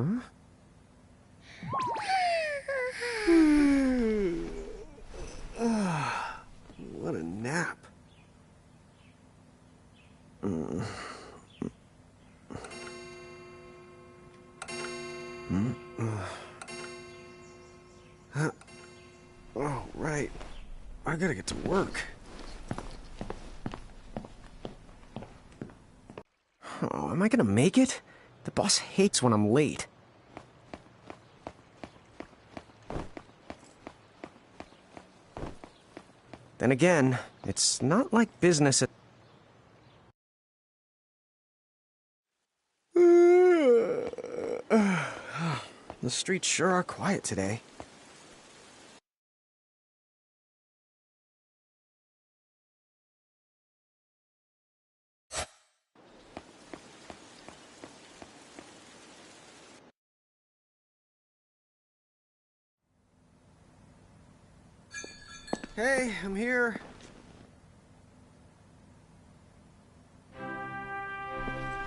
Huh? What a nap. Oh, right. I gotta get to work. Oh, am I gonna make it? The boss hates when I'm late. Then again, it's not like business at... The streets sure are quiet today. Hey, I'm here.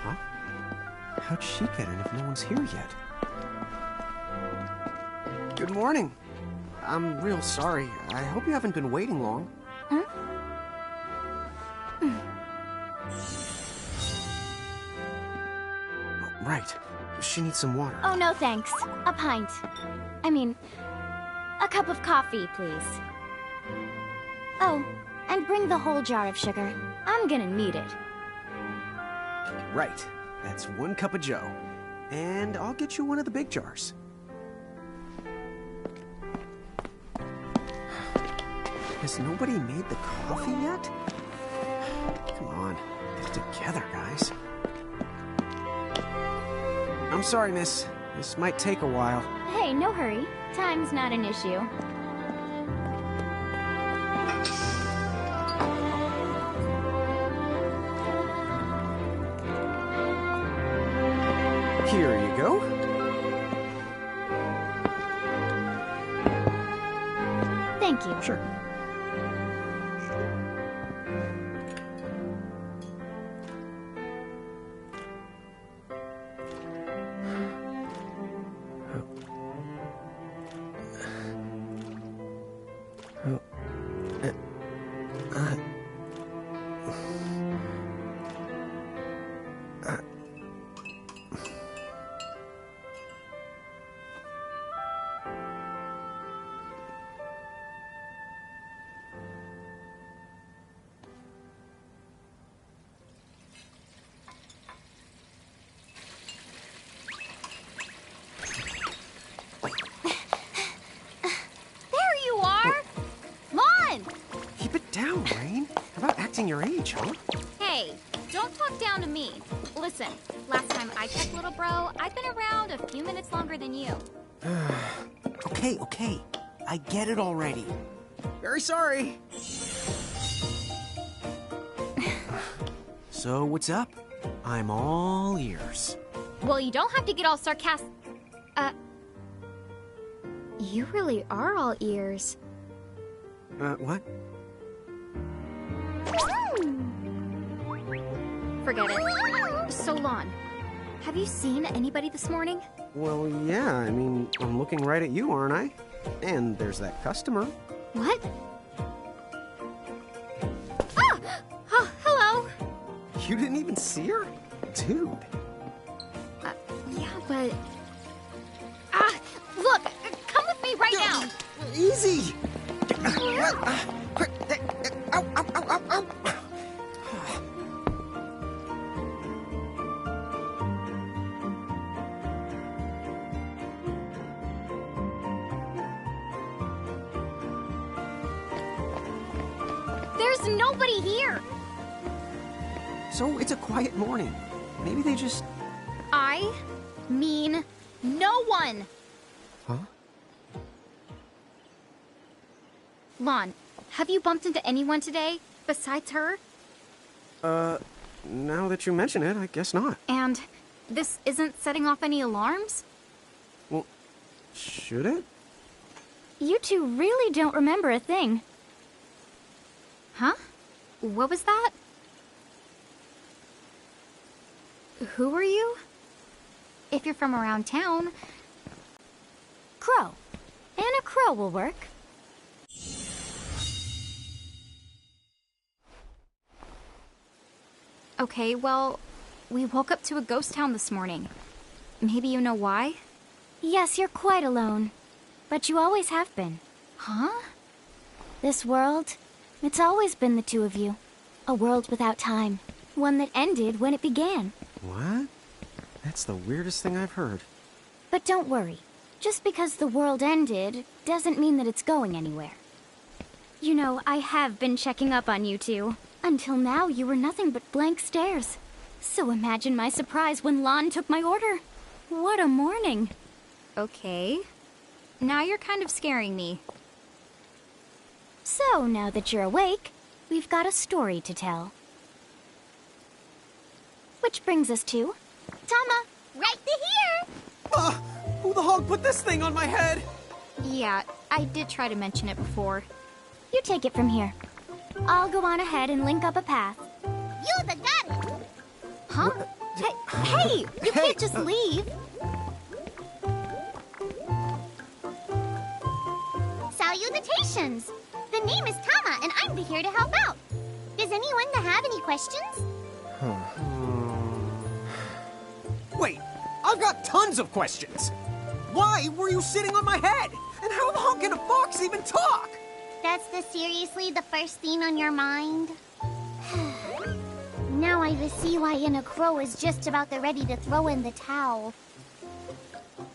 Huh? How'd she get in if no one's here yet? Good morning. I'm real sorry. I hope you haven't been waiting long. Huh? Oh, right. She needs some water. Oh, no thanks. A pint. I mean, a cup of coffee, please. Oh, and bring the whole jar of sugar. I'm gonna need it. Right. That's 1 cup of joe. And I'll get you one of the big jars. Has nobody made the coffee yet? Come on, get it together, guys. I'm sorry, miss. This might take a while. Hey, no hurry. Time's not an issue. Here you go. Thank you. Sure. Your age, huh? Hey, don't talk down to me. Listen, last time I checked, little bro, I've been around a few minutes longer than you. Okay. I get it already. Very sorry. So, what's up? I'm all ears. Well, you don't have to get all sarcastic. You really are all ears. What? Forget it. So, Lon, have you seen anybody this morning? Well, yeah, I mean, I'm looking right at you, aren't I? And there's that customer. What? Ah! Oh, hello! You didn't even see her? Dude. Yeah, but... look! Come with me right now! Easy! Ow, ow, ow, ow! There's nobody here! So it's a quiet morning. Maybe they just... I mean no one! Huh? Lon, have you bumped into anyone today besides her? Now that you mention it, I guess not. And this isn't setting off any alarms? Well, should it? You two really don't remember a thing. Huh? What was that? Who are you? if you're from around town, crow. And a crow will work. Okay, well, we woke up to a ghost town this morning. Maybe you know why? Yes, you're quite alone. But you always have been. Huh? This world, it's always been the two of you. A world without time. One that ended when it began. What? That's the weirdest thing I've heard. But don't worry. Just because the world ended doesn't mean that it's going anywhere. You know, I have been checking up on you two. Until now, you were nothing but blank stares. So imagine my surprise when Lon took my order. What a morning. Okay. Now you're kind of scaring me. So, now that you're awake, we've got a story to tell. Which brings us to... Tama, right here! Who the hog put this thing on my head? Yeah, I did try to mention it before. You take it from here. I'll go on ahead and link up a path. You the gun! Huh? Hey, you can't just leave. Salutations! The name is Tama, and I'm here to help out. Does anyone have any questions? Wait, I've got tons of questions. Why were you sitting on my head? And how the hell can a fox even talk? That's seriously the first thing on your mind? Now I see why Inna Crow is just about ready to throw in the towel.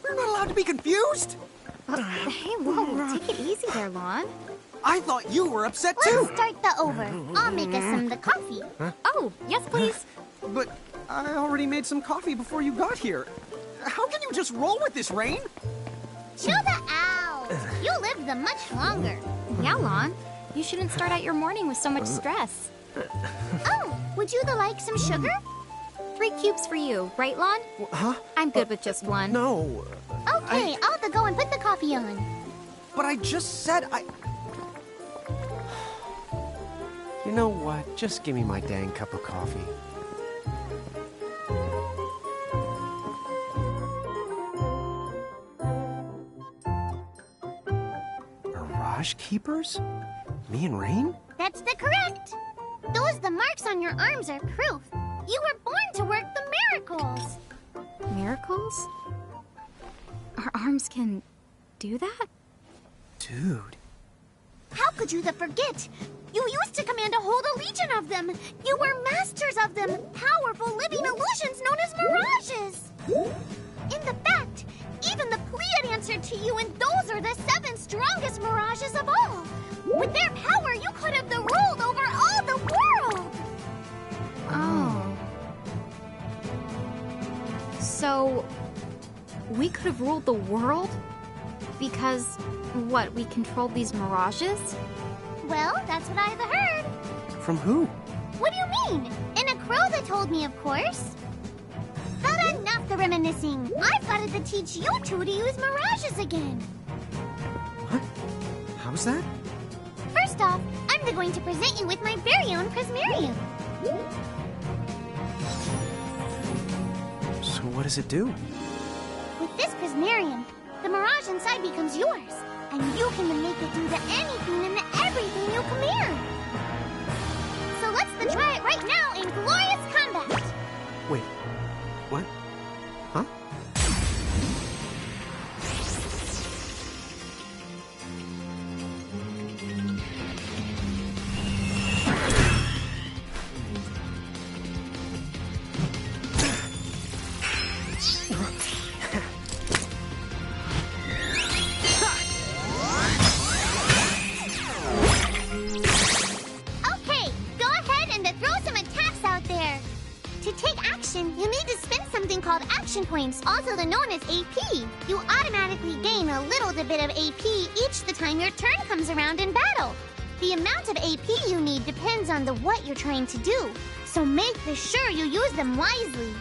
We're not allowed to be confused? Hey, whoa, take it easy there, Lon. I thought you were upset too. Let's start the over. I'll make us some the coffee. Huh? Oh, yes, please. But I already made some coffee before you got here. How can you just roll with this rain? Chill the owls. You live the much longer. Yeah, Lon. You shouldn't start out your morning with so much stress. Oh, would you like some sugar? 3 cubes for you, right, Lon? Huh? I'm good with just one. No. Okay, I'll go and put the coffee on. But I just said I... You know what? Just give me my dang cup of coffee. Mirage Keepers? Me and Rain? That's correct. The marks on your arms are proof. You were born to work the miracles. Miracles? Our arms can do that? Dude. How could you forget? You used to command a whole legion of them. You were masters of them. Powerful living illusions known as mirages. In the fact, even the Pleiad answered to you, and those are the 7 strongest mirages of all. With their power, you could have ruled over all the world. Oh. So, we could have ruled the world? Because, what, we controlled these mirages? Well, that's what I've heard. From who? What do you mean? In a crow that told me, of course. But enough the reminiscing. I've got to teach you two to use mirages again. What? How's that? First off, I'm going to present you with my very own prismarium. So what does it do? With this prismarium, the mirage inside becomes yours, and you can make it do anything and everything you command. So let's try it right now in glorious combat. Wait, what? Huh? Points, also known as AP. You automatically gain a little bit of AP each the time your turn comes around in battle. The amount of AP you need depends on what you're trying to do, so make sure you use them wisely.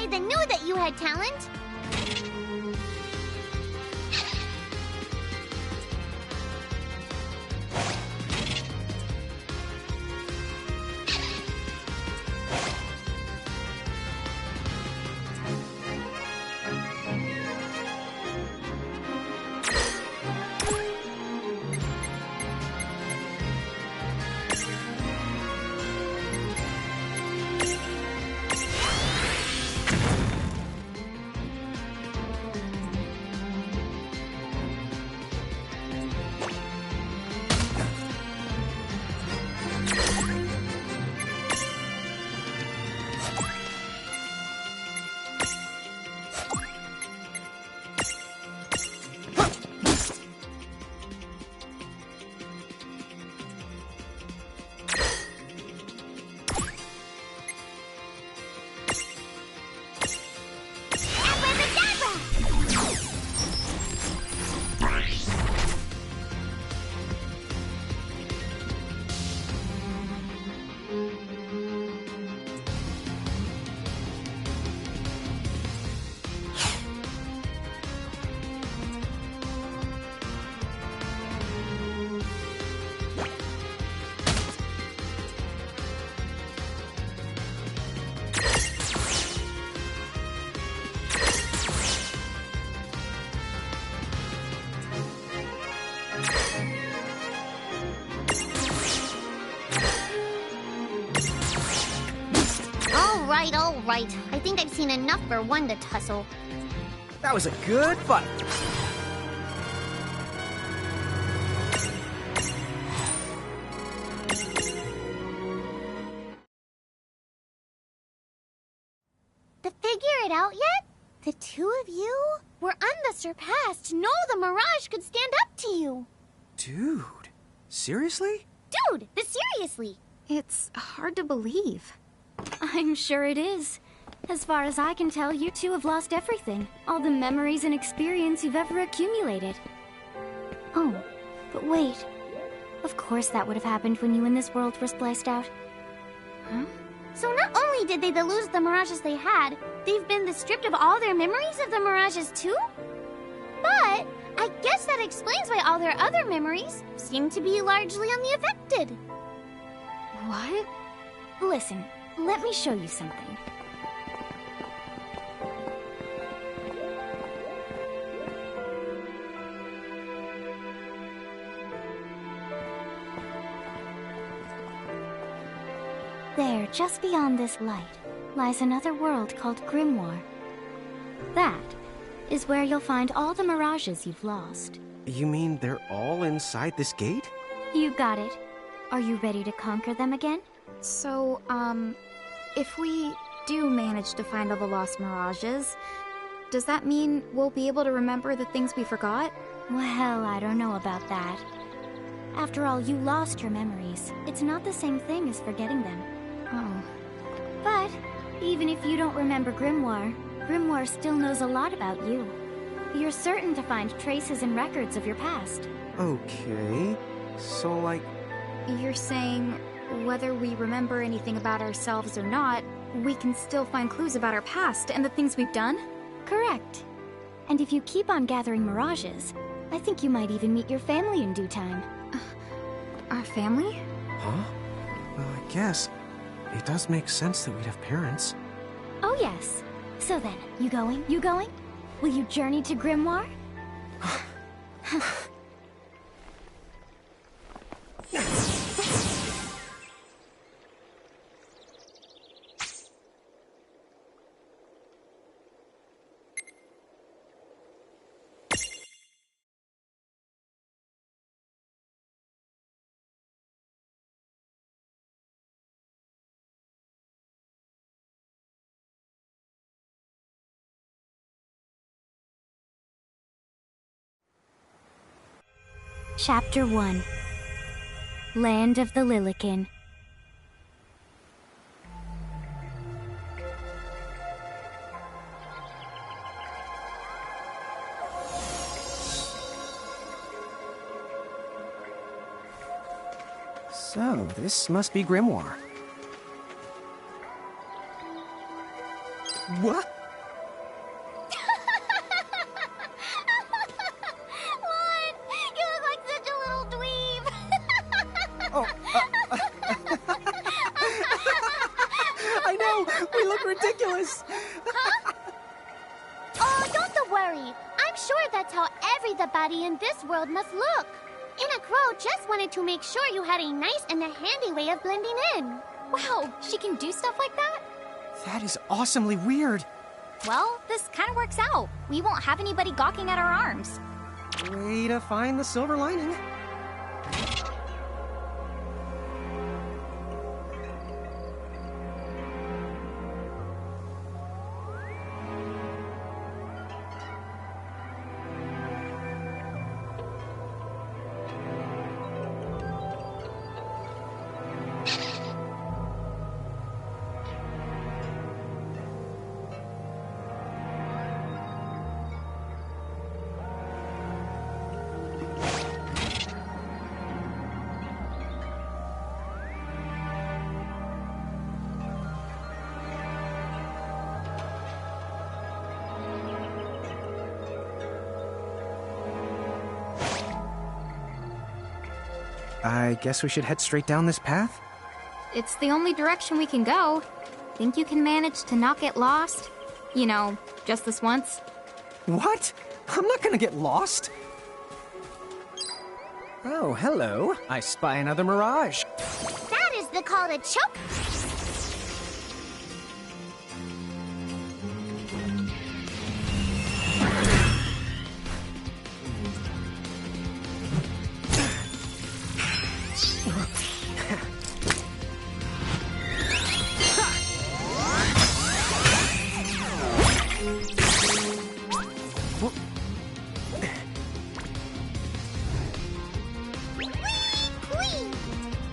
I knew that you had talent. All right. I think I've seen enough for one to tussle. That was a good fight. To figure it out yet? The two of you were unsurpassed. No, the Mirage could stand up to you. Dude, seriously? Dude, seriously. It's hard to believe. I'm sure it is. As far as I can tell, you two have lost everything. All the memories and experience you've ever accumulated. Oh, but wait. Of course that would have happened when you and this world were spliced out. Huh? So not only did they lose the Mirages they had, they've been stripped of all their memories of the Mirages too? But I guess that explains why all their other memories seem to be largely unaffected. What? Listen, let me show you something. There, just beyond this light, lies another world called Grimoire. That is where you'll find all the Mirages you've lost. You mean they're all inside this gate? You got it. Are you ready to conquer them again? So, if we do manage to find all the lost Mirages, does that mean we'll be able to remember the things we forgot? Well, I don't know about that. After all, you lost your memories. It's not the same thing as forgetting them. Oh. But even if you don't remember Grimoire, Grimoire still knows a lot about you. You're certain to find traces and records of your past. Okay, so like... You're saying whether we remember anything about ourselves or not, we can still find clues about our past and the things we've done? Correct. And if you keep on gathering Mirages, I think you might even meet your family in due time. Our family? Huh? Well, I guess it does make sense that we'd have parents. Oh yes. So then, you going? You going? Will you journey to Grimoire? Chapter 1. Land of the Lilican. So, this must be Grimoire. What? Lon, you look like such a little dweeb. Oh, I know! We look ridiculous! Oh, don't worry. I'm sure that's how everybody in this world must look. Inna Crow just wanted to make sure you had a nice and a handy way of blending in. Wow, she can do stuff like that? That is awesomely weird. Well, this kind of works out. We won't have anybody gawking at our arms. Way to find the silver lining. I guess we should head straight down this path? It's the only direction we can go. Think you can manage to not get lost? You know, just this once? What? I'm not gonna get lost. Oh, hello. I spy another mirage. That is the call to choke.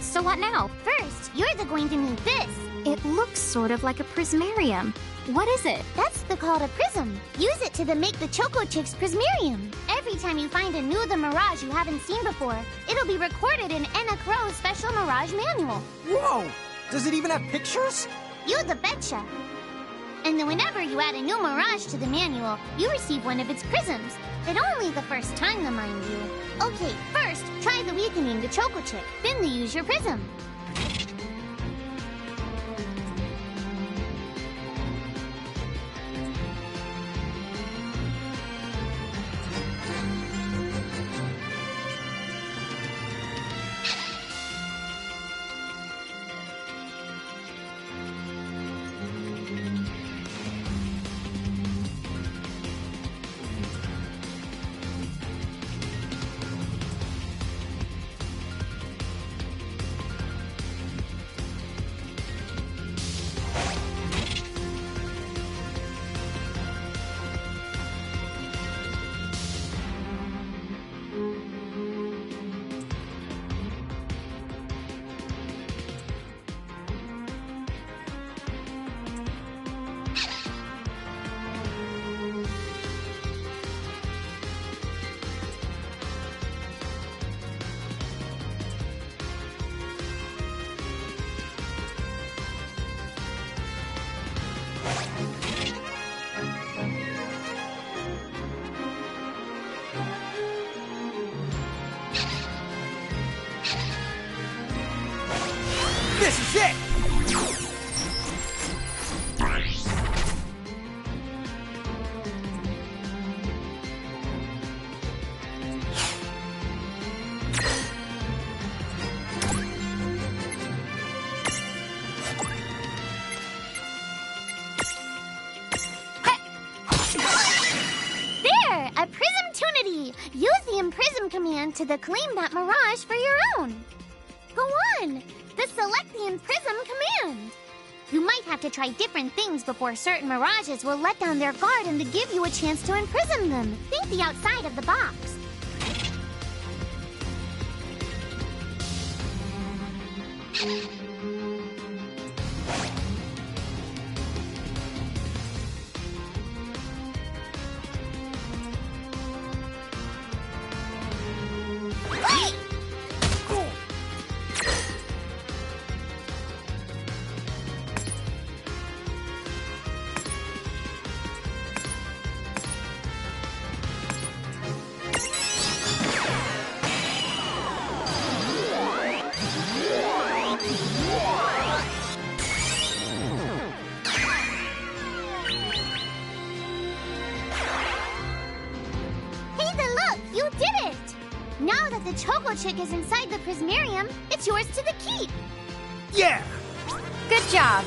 So what now? First, you're going to need this. It looks sort of like a prismarium. What is it? That's the call to prism. Use it to make the Choco Chick's prismarium. Every time you find a new the mirage you haven't seen before, it'll be recorded in Enna Crow's special mirage manual. Whoa! Does it even have pictures? You the betcha. And then whenever you add a new mirage to the manual, you receive one of its prisms. But only the first time, mind you. Okay, first, try the weakening the Choco Chick. Then they use your prism. This is it! There! A Prism-tunity! Use the Imprism command to claim that mirage for your own. Go on! The Select the Imprism command. You might have to try different things before certain mirages will let down their guard and to give you a chance to imprison them. Think the outside of the box. Now that the Choco Chick is inside the Prismarium, it's yours to the keep. Yeah! Good job.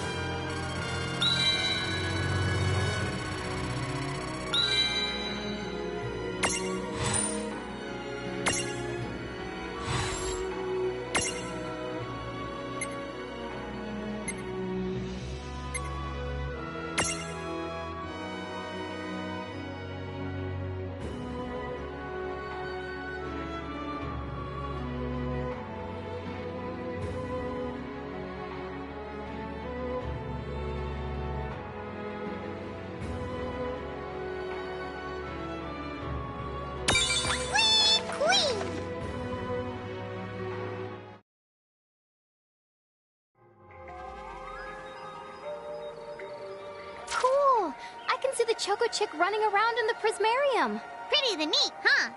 Cool! I can see the Choco Chick running around in the Prismarium. Pretty the neat, huh?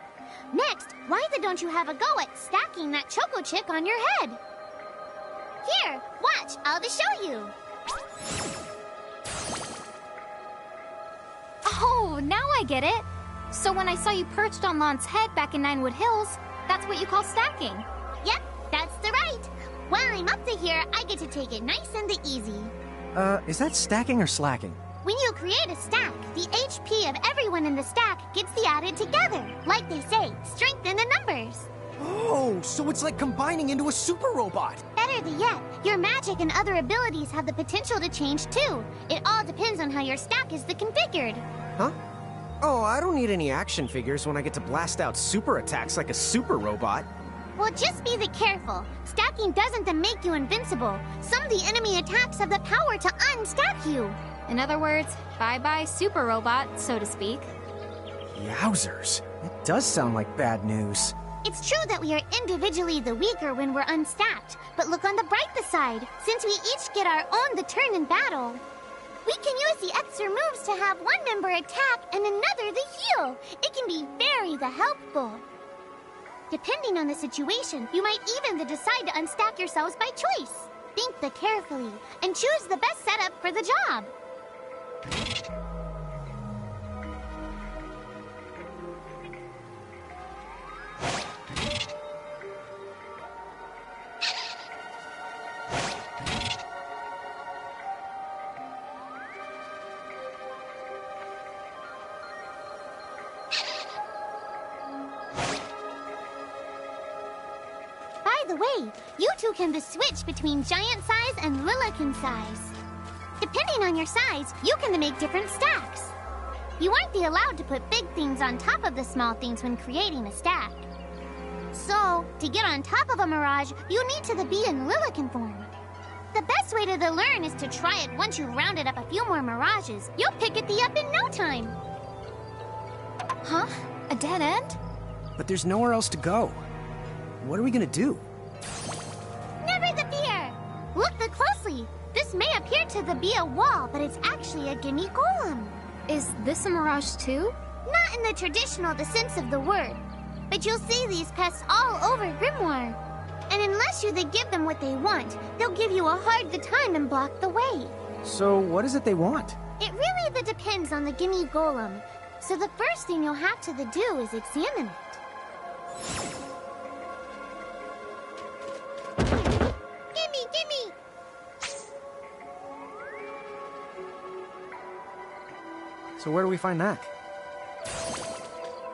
Next, why don't you have a go at stacking that Choco Chick on your head? Here, watch, I'll just show you. Oh, now I get it. So when I saw you perched on Lon's head back in Ninewood Hills, that's what you call stacking. Yep, that's the right. While I'm up to here, I get to take it nice and easy. Is that stacking or slacking? When you create a stack, the HP of everyone in the stack gets added together. Like they say, strength in the numbers. Oh, so it's like combining into a super robot. Better yet, your magic and other abilities have the potential to change too. It all depends on how your stack is configured. Huh? Oh, I don't need any action figures when I get to blast out super attacks like a super robot. Well, just be careful. Stacking doesn't make you invincible. Some of the enemy attacks have the power to unstack you. In other words, bye-bye super robot, so to speak. Yowzers. It does sound like bad news. It's true that we are individually the weaker when we're unstacked, but look on the brighter side. Since we each get our own turn in battle, we can use the extra moves to have one member attack and another the heal. It can be very helpful. Depending on the situation, you might even decide to unstack yourselves by choice. Think carefully and choose the best setup for the job. By the way, you two can switch between giant size and Lilican size. Depending on your size, you can make different stacks. You aren't allowed to put big things on top of the small things when creating a stack. So, to get on top of a mirage, you need to be in Lilican form. The best way to learn is to try it once you've rounded up a few more mirages. You'll pick it up in no time. Huh? A dead end? But there's nowhere else to go. What are we gonna do? Never fear! Look closely. This may appear to be a wall, but it's actually a gimme golem. Is this a mirage too? Not in the traditional sense of the word, but you'll see these pests all over Grimoire. And unless you give them what they want, they'll give you a hard time and block the way. So what is it they want? It really depends on the gimme golem. So the first thing you'll have to do is examine it. Gimme! So where do we find that?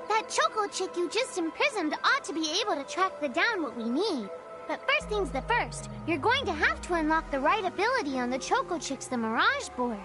That Choco Chick you just imprisoned ought to be able to track down what we need. But first things first, you're going to have to unlock the right ability on the Choco Chick's Mirage board.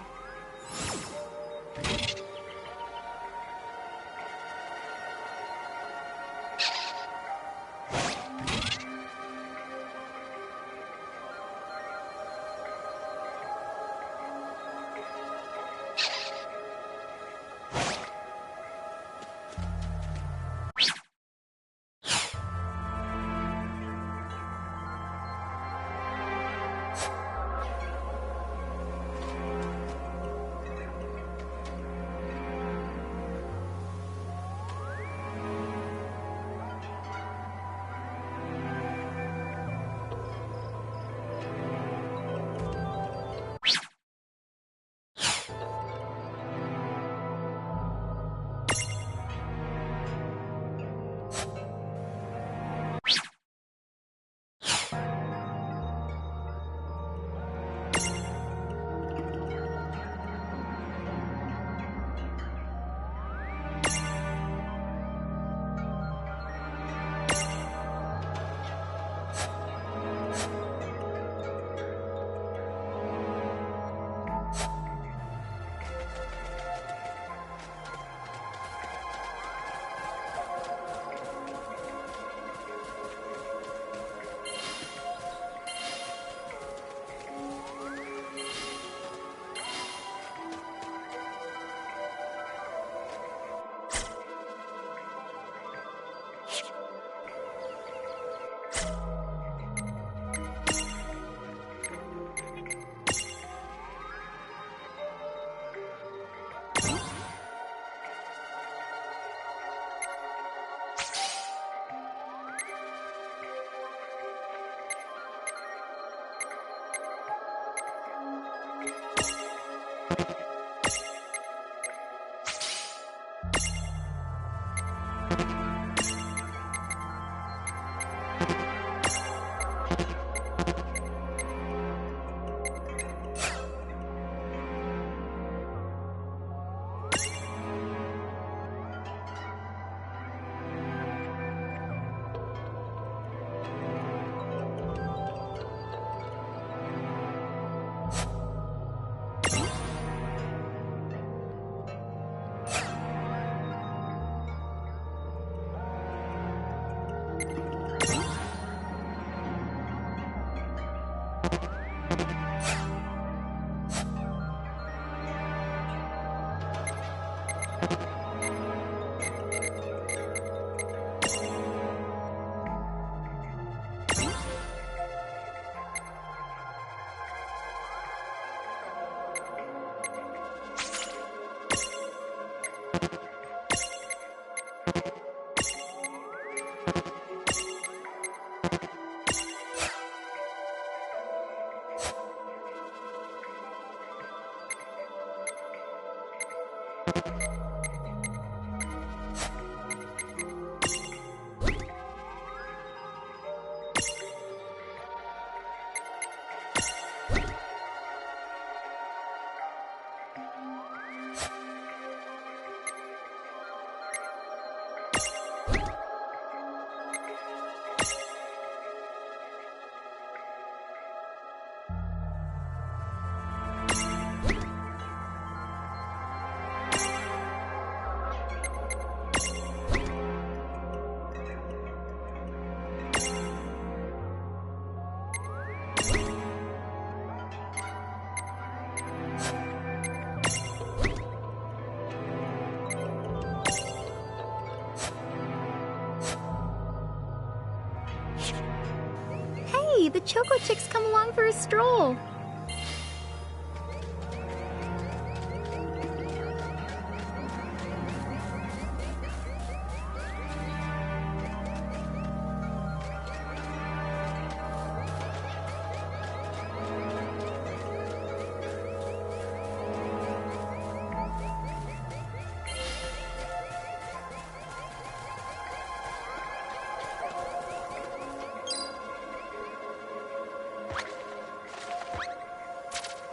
Hey, the Choco Chicks come along for a stroll.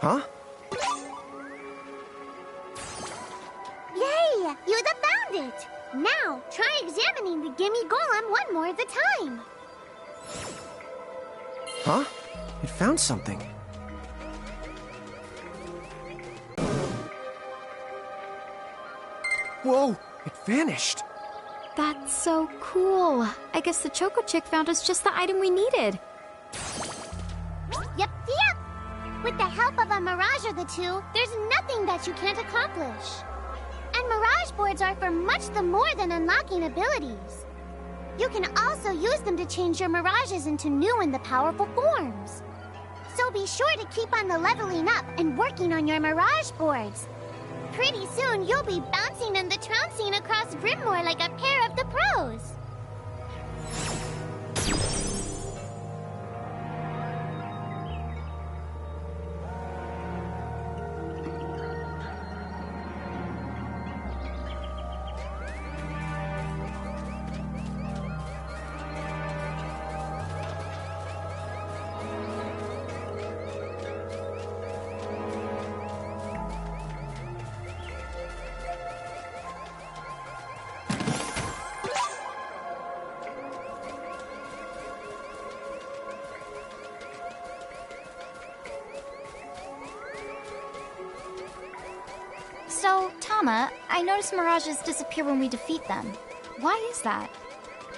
Huh? Yay! You found it! Now, try examining the Gimme Golem one more at a time. Huh? It found something. Whoa! It vanished! That's so cool. I guess the Choco Chick found us just the item we needed. Yep. With the help of a Mirage or the two, there's nothing that you can't accomplish. And Mirage boards are for much the more than unlocking abilities. You can also use them to change your Mirages into new and the powerful forms. So be sure to keep on the leveling up and working on your Mirage boards. Pretty soon, you'll be bouncing and the trouncing across Brimmore like a pair of the pros. So, Tama, I noticed Mirages disappear when we defeat them. Why is that?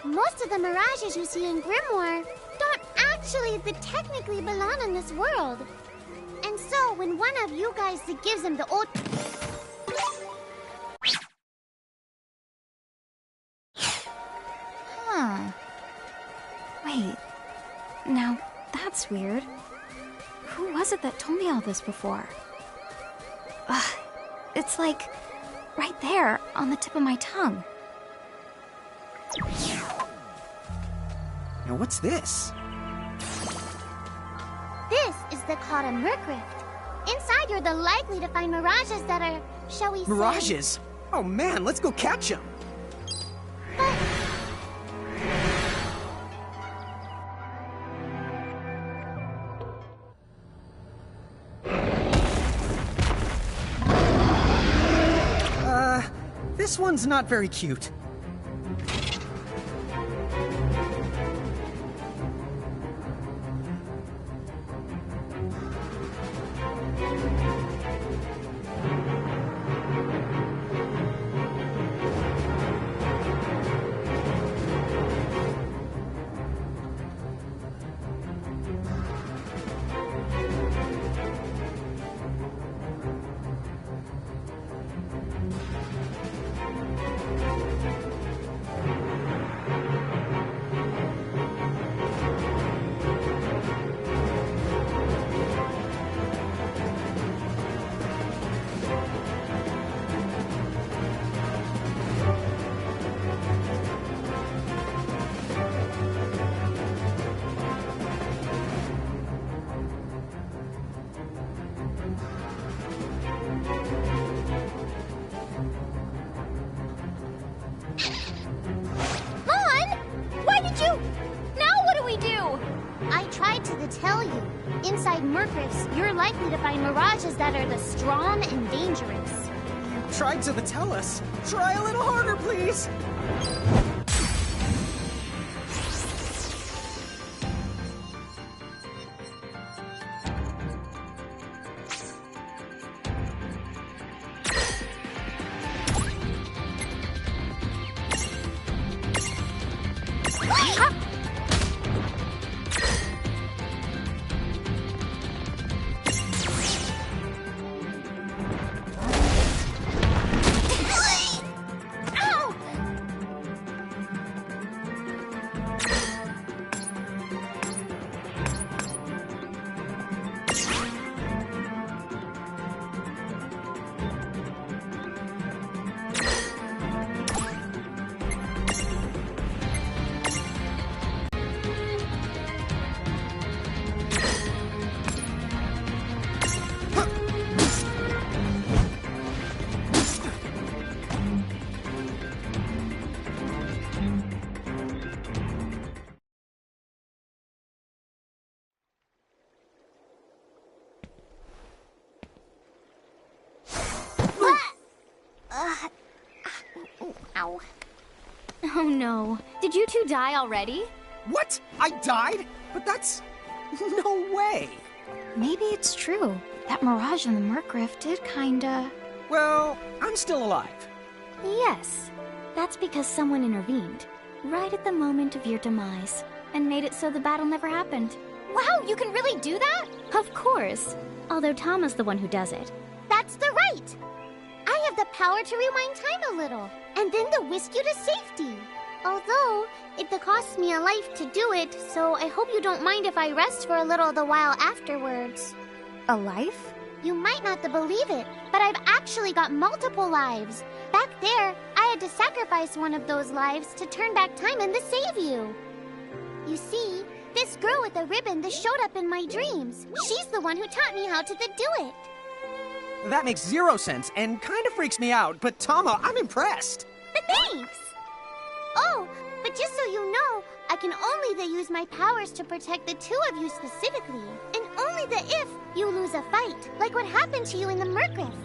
Most of the Mirages you see in Grimoire don't actually technically belong in this world. And so, when one of you guys gives them the old... Huh. Wait. Now, that's weird. Who was it that told me all this before? Ugh. It's like... right there, on the tip of my tongue. Now what's this? This is the Kata Merkrift. Inside, you're the likely to find mirages that are, shall we say... Mirages? Oh man, let's go catch them. This one's not very cute. Tell you, inside Mercus, you're likely to find mirages that are the strong and dangerous. You tried to tell us. Try a little harder, please. Ow. Oh no. Did you two die already? What? I died? But that's... no way. Maybe it's true. That mirage in the Mercriff did kinda... Well, I'm still alive. Yes. That's because someone intervened, right at the moment of your demise, and made it so the battle never happened. Wow, you can really do that? Of course. Although Tama's the one who does it. That's the right. I have the power to rewind time a little, and then to whisk you to safety. Although, it costs me a life to do it, so I hope you don't mind if I rest for a little the while afterwards. A life? You might not believe it, but I've actually got multiple lives. Back there, I had to sacrifice one of those lives to turn back time and to save you. You see, this girl with the ribbon that showed up in my dreams, she's the one who taught me how to do it. That makes zero sense and kind of freaks me out, but Tama, I'm impressed. Thanks! Oh, but just so you know, I can only use my powers to protect the two of you specifically, and only if you lose a fight, like what happened to you in the Mercriff.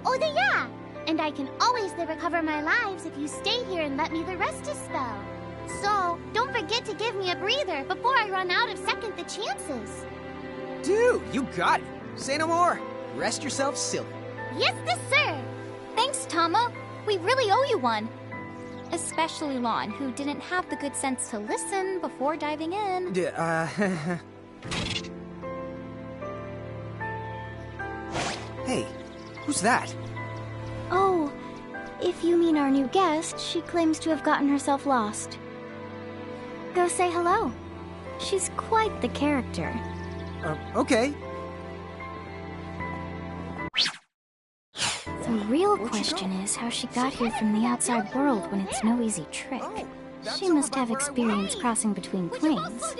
Oh, yeah! And I can always recover my lives if you stay here and let me rest a spell. So, don't forget to give me a breather before I run out of second chances. Dude, you got it. Say no more. Rest yourself silly. Yes, sir. Thanks, Tama. We really owe you one. Especially Lon, who didn't have the good sense to listen before diving in. Hey, who's that? Oh, if you mean our new guest, she claims to have gotten herself lost. Go say hello. She's quite the character. Okay. The real question is how she got here from the outside world when it's no easy trick. She must have experience crossing between planes.